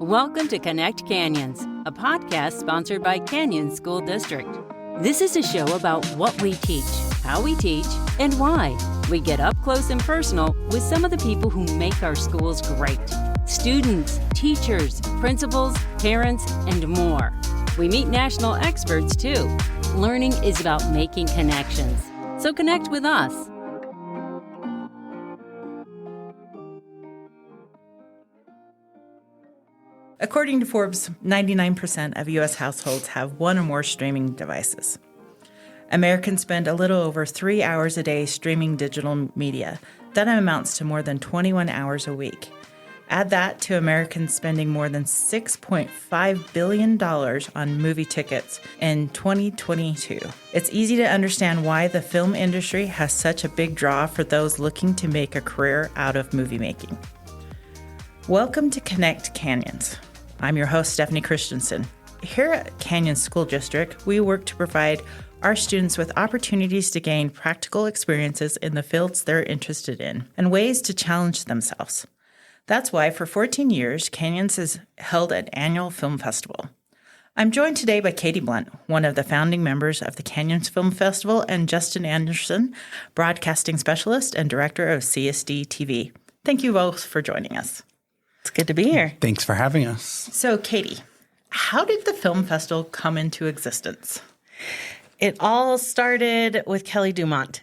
Welcome to Connect Canyons, a podcast sponsored by Canyon School District. This is a show about what we teach, how we teach, and why. We get up close and personal with some of the people who make our schools great. Students, teachers, principals, parents, and more. We meet national experts too. Learning is about making connections. So connect with us. According to Forbes, 99% of U.S. households have one or more streaming devices. Americans spend a little over 3 hours a day streaming digital media. That amounts to more than 21 hours a week. Add that to Americans spending more than $6.5 billion on movie tickets in 2022. It's easy to understand why the film industry has such a big draw for those looking to make a career out of movie making. Welcome to Connect Canyons. I'm your host, Stephanie Christensen. Here at Canyon School District, we work to provide our students with opportunities to gain practical experiences in the fields they're interested in and ways to challenge themselves. That's why for 14 years, Canyons has held an annual film festival. I'm joined today by Katie Blunt, one of the founding members of the Canyons Film Festival, and Justin Anderson, broadcasting specialist and director of CSD TV. Thank you both for joining us. It's good to be here. Thanks for having us. So, Katie, how did the film festival come into existence? It all started with Kelly Dumont.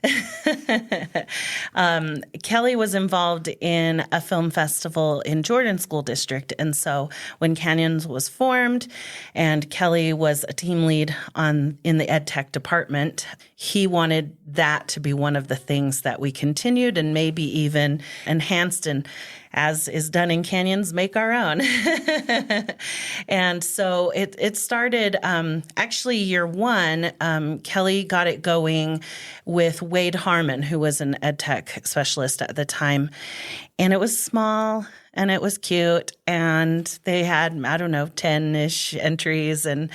Kelly was involved in a film festival in Jordan School District. And so when Canyons was formed and Kelly was a team lead in the ed tech department, he wanted that to be one of the things that we continued and maybe even enhanced and, as is done in Canyons, make our own. And so it started, actually year one, Kelly got it going with Wade Harmon, who was an ed tech specialist at the time. And it was small and it was cute. And they had, 10-ish entries. And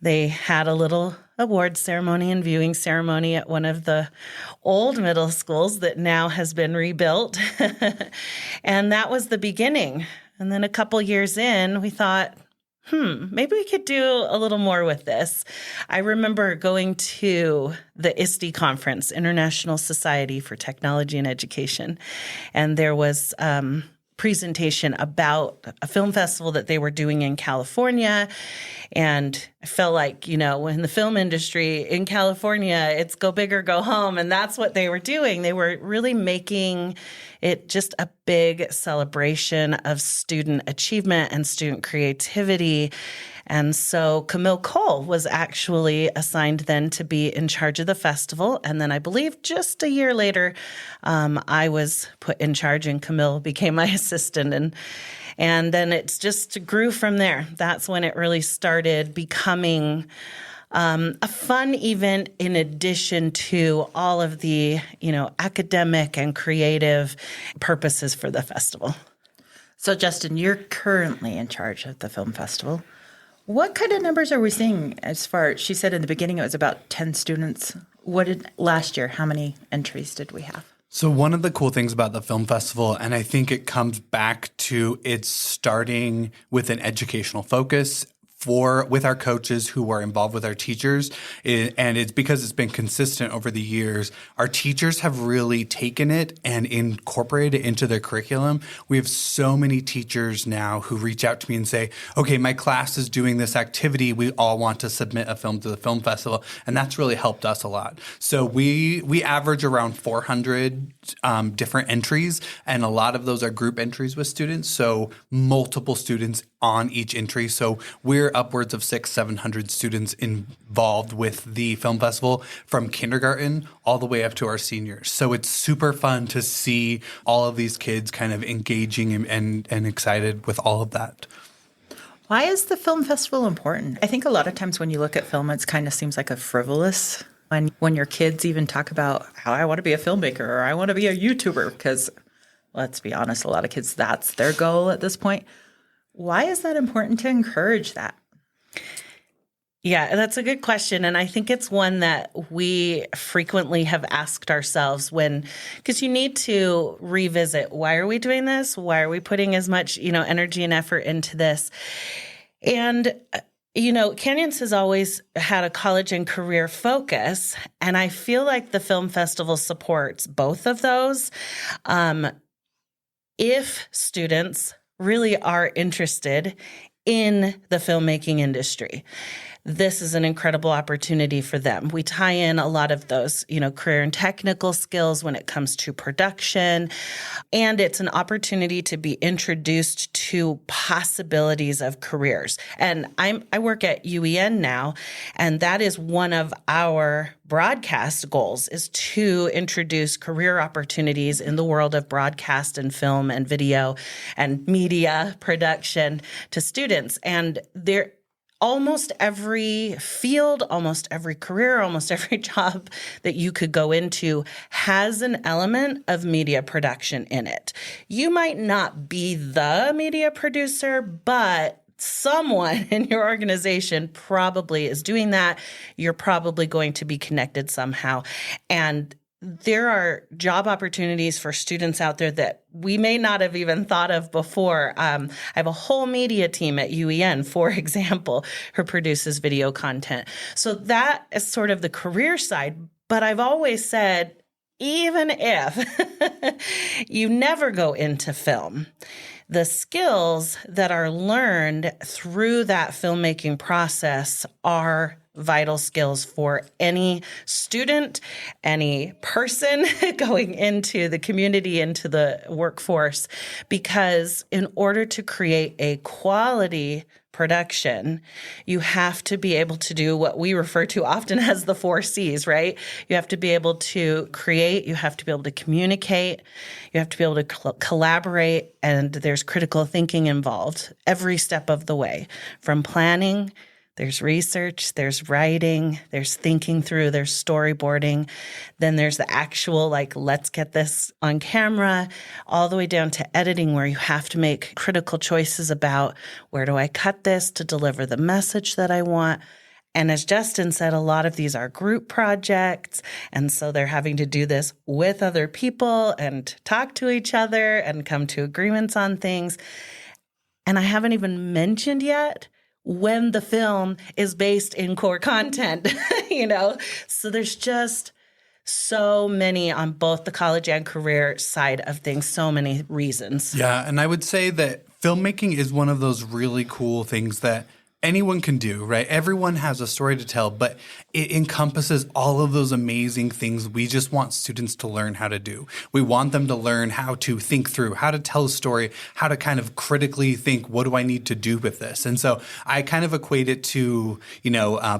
they had a little award ceremony and viewing ceremony at one of the old middle schools that now has been rebuilt. And that was the beginning. And then a couple years in, we thought, maybe we could do a little more with this. I remember going to the ISTE conference, International Society for Technology and Education, and there was presentation about a film festival that they were doing in California. And I felt like, in the film industry in California, it's go big or go home. And that's what they were doing. They were really making it just a big celebration of student achievement and student creativity. And so Camille Cole was actually assigned then to be in charge of the festival. And then I believe just a year later, I was put in charge and Camille became my assistant. And then it just grew from there. That's when it really started becoming a fun event in addition to all of the, academic and creative purposes for the festival. So, Justin, you're currently in charge of the film festival. What kind of numbers are we seeing as far as, she said in the beginning it was about 10 students. Last year, how many entries did we have? So one of the cool things about the film festival, and I think it comes back to it's starting with an educational focus with our coaches who are involved with our teachers, and it's because it's been consistent over the years. Our teachers have really taken it and incorporated it into their curriculum. We have so many teachers now who reach out to me and say, okay, my class is doing this activity. We all want to submit a film to the film festival, and that's really helped us a lot. So we average around 400 different entries, and a lot of those are group entries with students, so multiple students on each entry. So we're upwards of 600-700 students involved with the film festival from kindergarten all the way up to our seniors. So it's super fun to see all of these kids kind of engaging and excited with all of that. Why is the film festival important? I think a lot of times when you look at film, it kind of seems like a frivolous. When your kids even talk about how I want to be a filmmaker or I want to be a YouTuber, because let's be honest, a lot of kids, that's their goal at this point. Why is that important to encourage that? Yeah, that's a good question. And I think it's one that we frequently have asked ourselves because you need to revisit, why are we doing this? Why are we putting as much, energy and effort into this? And, Canyons has always had a college and career focus. And I feel like the film festival supports both of those. If students really are interested in the filmmaking industry, this is an incredible opportunity for them. We tie in a lot of those, career and technical skills when it comes to production. And it's an opportunity to be introduced to possibilities of careers. And I work at UEN now, and that is one of our broadcast goals, is to introduce career opportunities in the world of broadcast and film and video and media production to students. And almost every field, almost every career, almost every job that you could go into has an element of media production in it. You might not be the media producer, but someone in your organization probably is doing that. You're probably going to be connected somehow. And there are job opportunities for students out there that we may not have even thought of before. I have a whole media team at UEN, for example, who produces video content. So that is sort of the career side. But I've always said, even if you never go into film, the skills that are learned through that filmmaking process are vital skills for any student, any person going into the community, into the workforce, because in order to create a quality production, you have to be able to do what we refer to often as the 4 C's, right? You have to be able to create, you have to be able to communicate, you have to be able to collaborate, and there's critical thinking involved every step of the way, from planning. There's research, there's writing, there's thinking through, there's storyboarding. Then there's the actual, let's get this on camera, all the way down to editing, where you have to make critical choices about, where do I cut this to deliver the message that I want? And as Justin said, a lot of these are group projects. And so they're having to do this with other people and talk to each other and come to agreements on things. And I haven't even mentioned yet when the film is based in core content, So there's just so many on both the college and career side of things, so many reasons. Yeah, and I would say that filmmaking is one of those really cool things that anyone can do, right? Everyone has a story to tell, but it encompasses all of those amazing things we just want students to learn how to do. We want them to learn how to think through, how to tell a story, how to kind of critically think, what do I need to do with this? And so I kind of equate it to,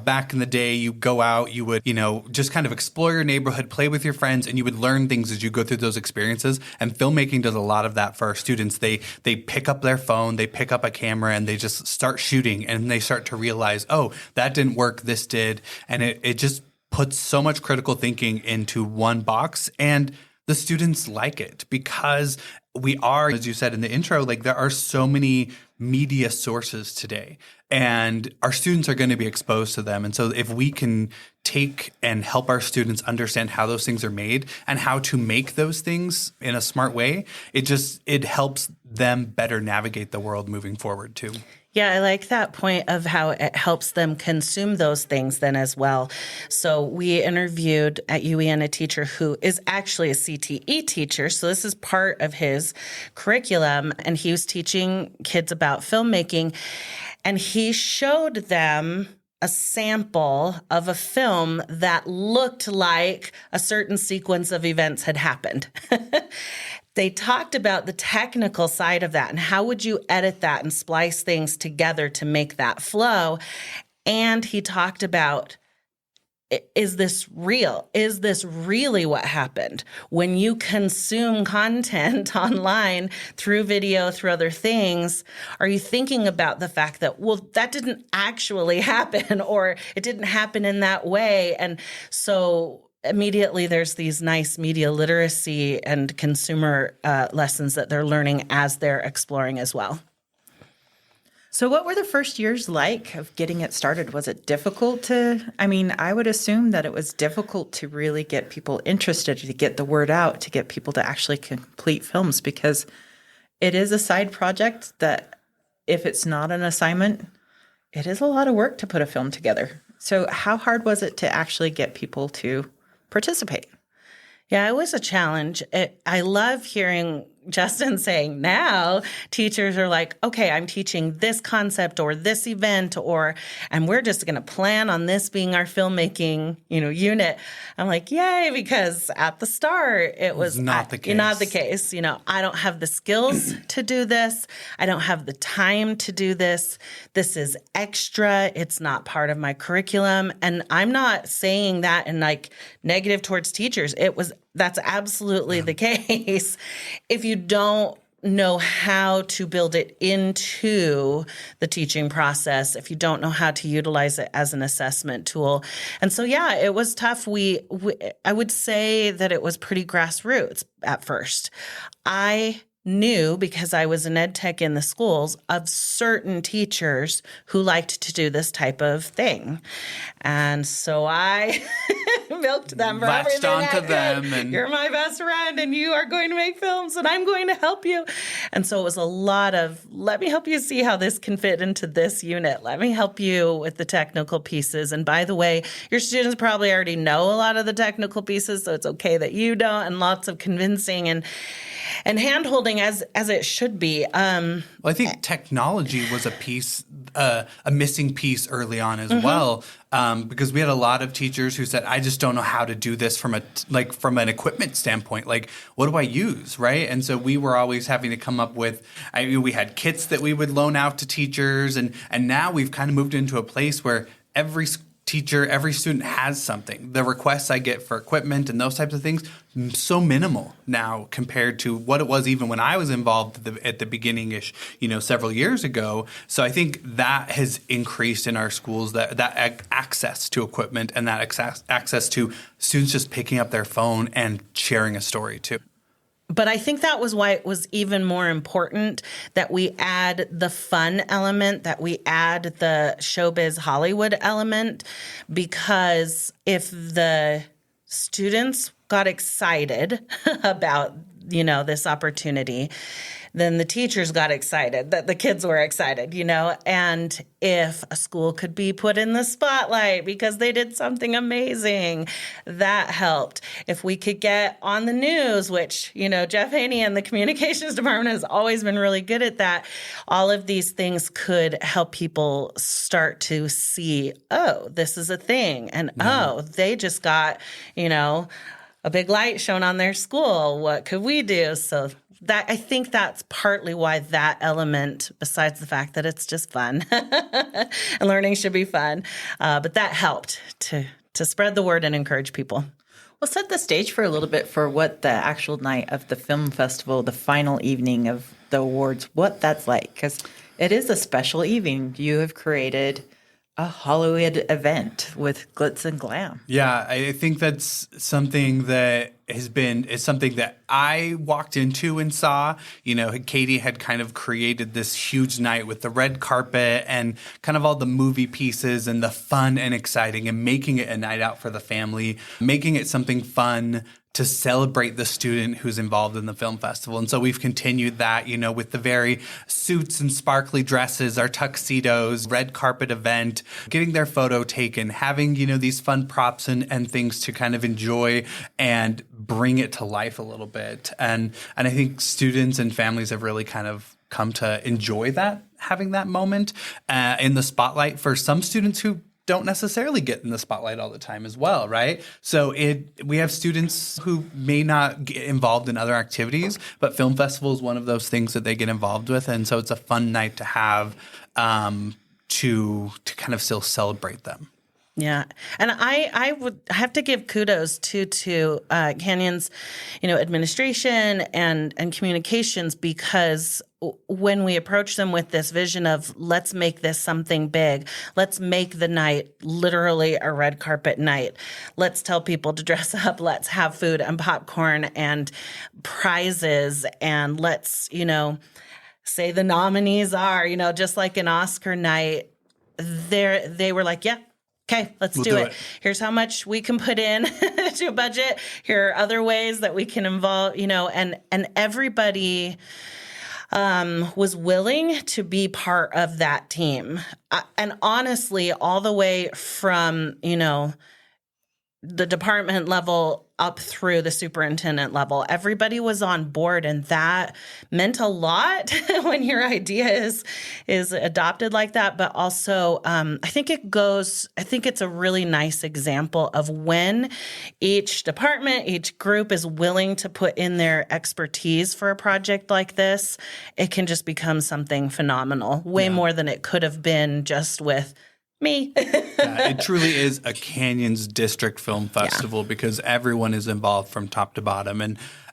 back in the day, you go out, you would, just kind of explore your neighborhood, play with your friends, and you would learn things as you go through those experiences. And filmmaking does a lot of that for our students. They pick up their phone, they pick up a camera, and they just start shooting, and they start to realize, oh, that didn't work, this did. And it just puts so much critical thinking into one box. And the students like it because we are, as you said in the intro, there are so many media sources today. And our students are going to be exposed to them. And so if we can take and help our students understand how those things are made and how to make those things in a smart way, it helps them better navigate the world moving forward too. Yeah, I like that point of how it helps them consume those things then as well. So we interviewed at UEN a teacher who is actually a CTE teacher. So this is part of his curriculum. And he was teaching kids about filmmaking. And he showed them a sample of a film that looked like a certain sequence of events had happened. They talked about the technical side of that and how would you edit that and splice things together to make that flow. And he talked about, is this real? Is this really what happened? When you consume content online through video, through other things, are you thinking about the fact that, well, that didn't actually happen or it didn't happen in that way? And so immediately there's these nice media literacy and consumer lessons that they're learning as they're exploring as well. So what were the first years like of getting it started? Was it difficult I would assume that it was difficult to really get people interested, to get the word out, to get people to actually complete films, because it is a side project that if it's not an assignment, it is a lot of work to put a film together. So how hard was it to actually get people to participate? Yeah, it was a challenge. I love hearing Justin saying now teachers are like, okay, I'm teaching this concept or this event, and we're just going to plan on this being our filmmaking, unit. I'm like, yay, because at the start it was not the case. Not the case. I don't have the skills to do this. I don't have the time to do this. This is extra. It's not part of my curriculum. And I'm not saying that in like negative towards teachers. That's absolutely the case. If you don't know how to build it into the teaching process, if you don't know how to utilize it as an assessment tool. And so, yeah, it was tough. I would say that it was pretty grassroots at first. I knew, because I was an ed tech in the schools, of certain teachers who liked to do this type of thing. And so I milked them for latched everything onto I could. them, and you're my best friend, and you are going to make films, and I'm going to help you. And so it was a lot of, let me help you see how this can fit into this unit. Let me help you with the technical pieces. And by the way, your students probably already know a lot of the technical pieces, so it's okay that you don't, and lots of convincing and hand-holding as it should be. Well, I think technology was a missing piece early on as well, because we had a lot of teachers who said, I just don't know how to do this from an equipment standpoint. Like, what do I use, right? And so we were always having to come up with, we had kits that we would loan out to teachers, and now we've kind of moved into a place where every teacher, every student has something. The requests I get for equipment and those types of things, so minimal now compared to what it was even when I was involved at the beginning-ish, several years ago. So I think that has increased in our schools, that access to equipment and that access to students just picking up their phone and sharing a story too. But I think that was why it was even more important that we add the fun element, that we add the showbiz Hollywood element, because if the students got excited about, this opportunity, then the teachers got excited that the kids were excited, and if a school could be put in the spotlight because they did something amazing, that helped. If we could get on the news, which, Jeff Haney and the communications department has always been really good at that, all of these things could help people start to see, oh, this is a thing. And, oh, they just got, a big light shown on their school. What could we do? So that, I think that's partly why that element, besides the fact that it's just fun and learning should be fun, but that helped to spread the word and encourage people. Well, set the stage for a little bit for what the actual night of the film festival, the final evening of the awards, what that's like, because it is a special evening. You have created a Hollywood event with glitz and glam. Yeah, I think that's something that is something that I walked into and saw. Katie had kind of created this huge night with the red carpet and kind of all the movie pieces and the fun and exciting, and making it a night out for the family, making it something fun to celebrate the student who's involved in the film festival. And so we've continued that, with the very suits and sparkly dresses, our tuxedos, red carpet event, getting their photo taken, having, these fun props and things to kind of enjoy and bring it to life a little bit. And I think students and families have really kind of come to enjoy that, having that moment in the spotlight for some students who don't necessarily get in the spotlight all the time as well, right? So we have students who may not get involved in other activities, but film festival is one of those things that they get involved with, and so it's a fun night to have to kind of still celebrate them. Yeah. And I would have to give kudos to Canyon's, administration and communications, because when we approach them with this vision of let's make this something big, let's make the night literally a red carpet night. Let's tell people to dress up. Let's have food and popcorn and prizes, and let's, say the nominees are, just like an Oscar night, they were like, yeah, okay, let's do it. Here's how much we can put in to a budget. Here are other ways that we can involve, and everybody was willing to be part of that team. And honestly, all the way from, the department level up through the superintendent level, everybody was on board, and that meant a lot when your idea is adopted like that. But also, I think it's a really nice example of when each department, each group is willing to put in their expertise for a project like this, it can just become something phenomenal, way more than it could have been just with me. Yeah, it truly is a Canyons District Film Festival because everyone is involved from top to bottom.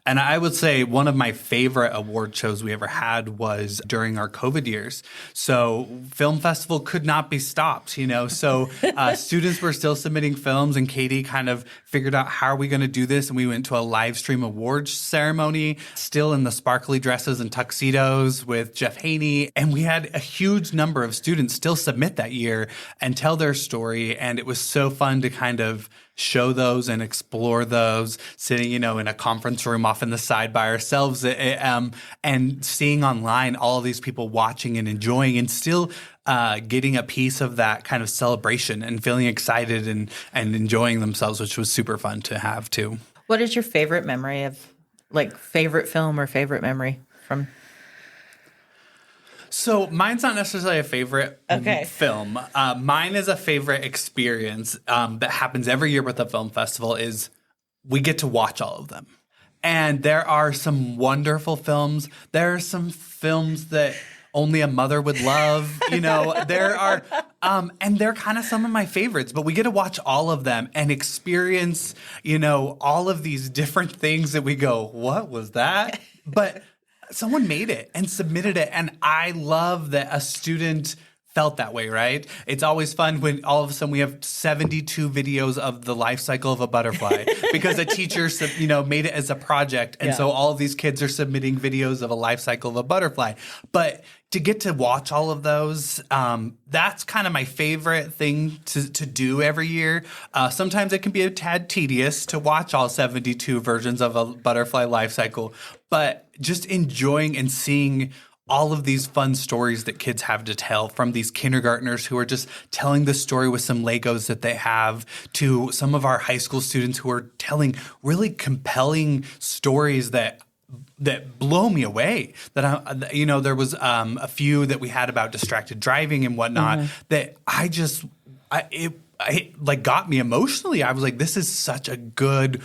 And I would say one of my favorite award shows we ever had was during our COVID years. So film festival could not be stopped, So students were still submitting films, and Katie kind of figured out, how are we going to do this? And we went to a live stream awards ceremony, still in the sparkly dresses and tuxedos with Jeff Haney. And we had a huge number of students still submit that year and tell their story. And it was so fun to kind of show those and explore those, sitting, in a conference room off in the side by ourselves, and seeing online all of these people watching and enjoying, and still getting a piece of that kind of celebration and feeling excited and enjoying themselves, which was super fun to have too. What is your favorite memory of, favorite film or favorite memory from? So mine's not necessarily a favorite film. Mine is a favorite experience that happens every year with the film festival is we get to watch all of them. And there are some wonderful films. There are some films that only a mother would love. There are, and they're kind of some of my favorites, but we get to watch all of them and experience, all of these different things that we go, what was that? But someone made it and submitted it. And I love that a student felt that way, right? It's always fun when all of a sudden we have 72 videos of the life cycle of a butterfly because a teacher, made it as a project. And so all of these kids are submitting videos of a life cycle of a butterfly. But to get to watch all of those, that's kind of my favorite thing to do every year. Sometimes it can be a tad tedious to watch all 72 versions of a butterfly life cycle, but just enjoying and seeing all of these fun stories that kids have to tell, from these kindergartners who are just telling the story with some Legos that they have, to some of our high school students who are telling really compelling stories that blow me away. That there was a few that we had about distracted driving and whatnot that it got me emotionally. I was like, this is such a good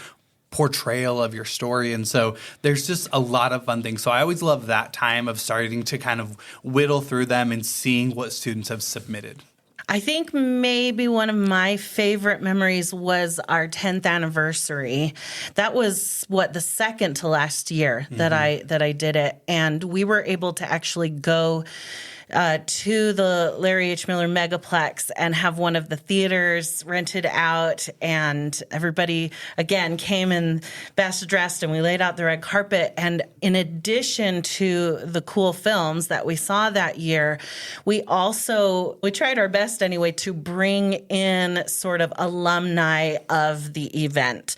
portrayal of your story. And so there's just a lot of fun things. So I always love that time of starting to kind of whittle through them and seeing what students have submitted. I think maybe one of my favorite memories was our 10th anniversary. That was the second to last year that I did it. And we were able to actually go to the Larry H. Miller Megaplex and have one of the theaters rented out, and everybody again came in best dressed, and we laid out the red carpet. And in addition to the cool films that we saw that year, we tried our best anyway to bring in sort of alumni of the event.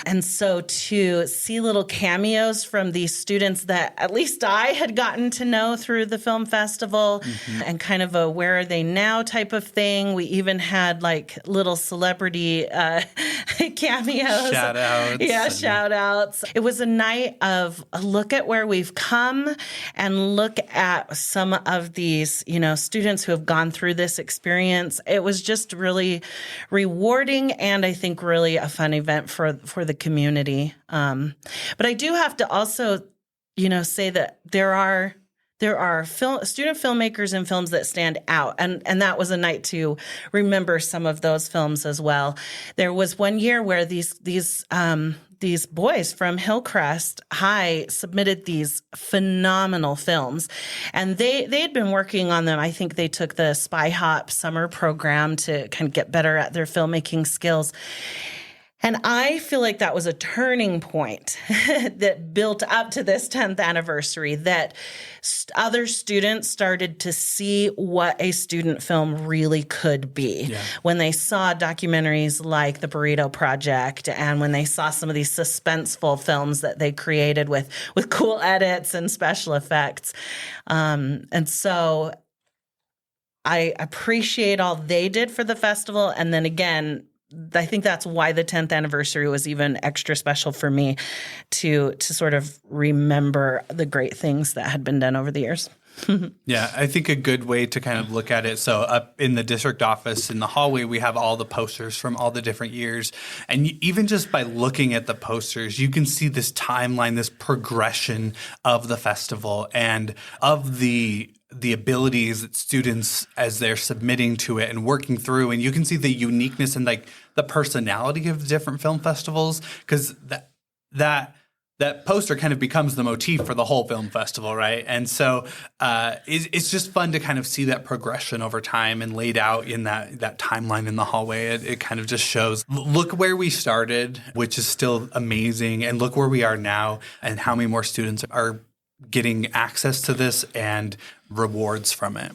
And so to see little cameos from these students that at least I had gotten to know through the film festival, and kind of a where are they now type of thing. We even had little celebrity cameos. Shout outs. Yeah, shout outs. It was a night of a look at where we've come and look at some of these, students who have gone through this experience. It was just really rewarding, and I think really a fun event for the community. But I do have to also, say that there are student filmmakers and films that stand out, and that was a night to remember some of those films as well. There was one year where these boys from Hillcrest High submitted these phenomenal films, and they had been working on them. I think they took the Spy Hop summer program to kind of get better at their filmmaking skills. And I feel like that was a turning point that built up to this 10th anniversary, that other students started to see what a student film really could be. Yeah. When they saw documentaries like The Burrito Project, and when they saw some of these suspenseful films that they created with cool edits and special effects. And so I appreciate all they did for the festival. And then again, I think that's why the 10th anniversary was even extra special for me, to sort of remember the great things that had been done over the years. Yeah, I think a good way to kind of look at it. So up in the district office in the hallway, we have all the posters from all the different years. And even just by looking at the posters, you can see this timeline, this progression of the festival and of the abilities that students, as they're submitting to it and working through, and you can see the uniqueness and like the personality of the different film festivals, because that poster kind of becomes the motif for the whole film festival, right? And so it's just fun to kind of see that progression over time and laid out in that timeline in the hallway. It kind of just shows, look where we started, which is still amazing, and look where we are now and how many more students are getting access to this and rewards from it.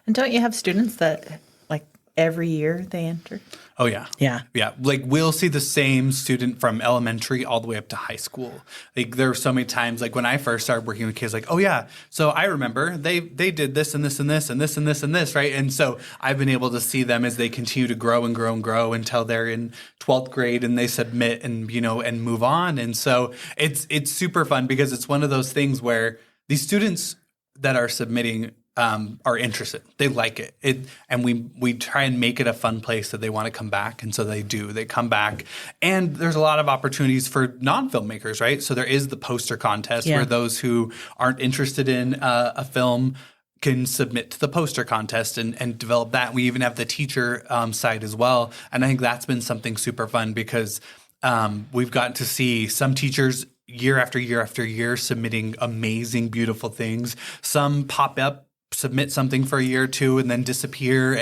And don't you have students that, like, every year they enter? Oh, yeah. Yeah. Yeah. Like, we'll see the same student from elementary all the way up to high school. Like, there are so many times, like, when I first started working with kids, like, oh, yeah, so I remember they did this and this and this and this and this and this, right? And so I've been able to see them as they continue to grow and grow and grow until they're in 12th grade and they submit and, and move on. And so it's super fun because it's one of those things where these students that are submitting are interested. They like it. And we try and make it a fun place that they want to come back. And so they do. They come back. And there's a lot of opportunities for non-filmmakers, right? So there is the poster contest where those who aren't interested in a film can submit to the poster contest and develop that. We even have the teacher side as well. And I think that's been something super fun because we've gotten to see some teachers year after year after year submitting amazing, beautiful things. Some pop up, submit something for a year or two and then disappear.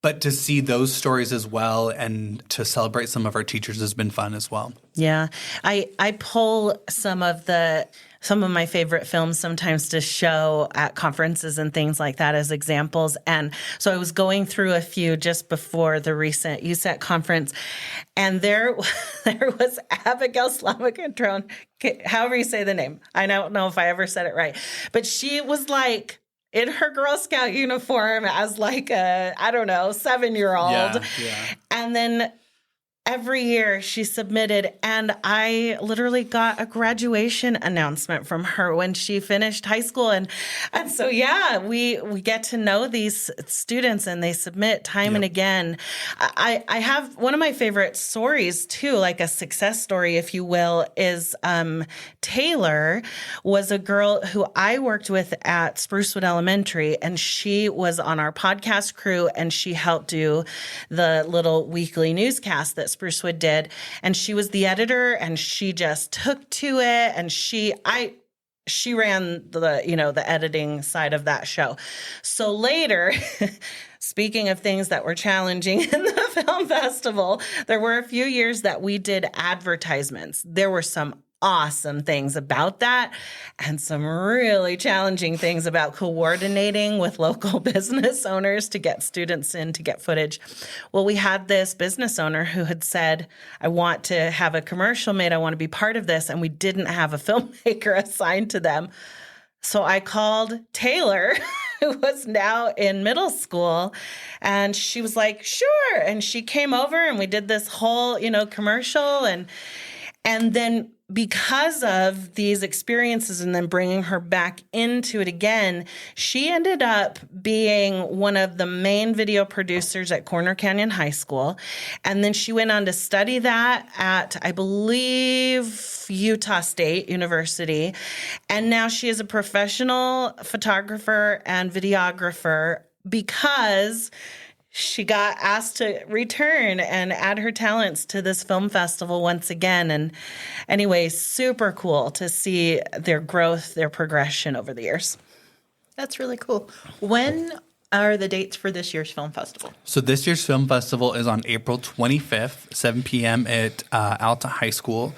But to see those stories as well and to celebrate some of our teachers has been fun as well. Yeah. I pull some of my favorite films sometimes to show at conferences and things like that as examples. And so I was going through a few just before the recent USAC conference, and there was Abigail Slavic-Drone, however you say the name. I don't know if I ever said it right, but she was like in her Girl Scout uniform as like a, 7-year-old. Yeah. And then every year she submitted, and I literally got a graduation announcement from her when she finished high school. And so, yeah, we get to know these students and they submit time and again. I have one of my favorite stories too, like a success story, if you will, is Taylor was a girl who I worked with at Sprucewood Elementary, and she was on our podcast crew and she helped do the little weekly newscast that Sprucewood did, and she was the editor, and she just took to it, and she ran the editing side of that show. So later, speaking of things that were challenging in the film festival, there were a few years that we did advertisements. There were some awesome things about that and some really challenging things about coordinating with local business owners to get students in to get footage. Well, we had this business owner who had said, I want to have a commercial made. I want to be part of this. And we didn't have a filmmaker assigned to them. So I called Taylor, who was now in middle school, and she was like, sure. And she came over and we did this whole, commercial. And then because of these experiences and then bringing her back into it again, she ended up being one of the main video producers at Corner Canyon High School. And then she went on to study that at, I believe, Utah State University. And now she is a professional photographer and videographer because she got asked to return and add her talents to this film festival once again. And anyway, super cool to see their growth, their progression over the years. That's really cool. When are the dates for this year's film festival? So this year's film festival is on April 25th, 7 p.m. at Alta High School.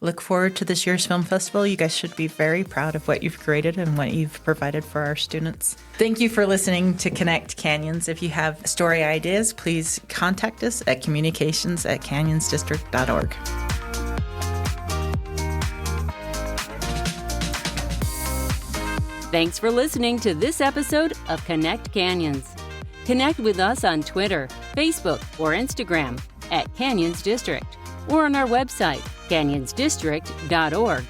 Look forward to this year's film festival. You guys should be very proud of what you've created and what you've provided for our students. Thank you for listening to Connect Canyons. If you have story ideas, please contact us at communications@canyonsdistrict.org. Thanks for listening to this episode of Connect Canyons. Connect with us on Twitter, Facebook, or Instagram @Canyons District, or on our website, canyonsdistrict.org.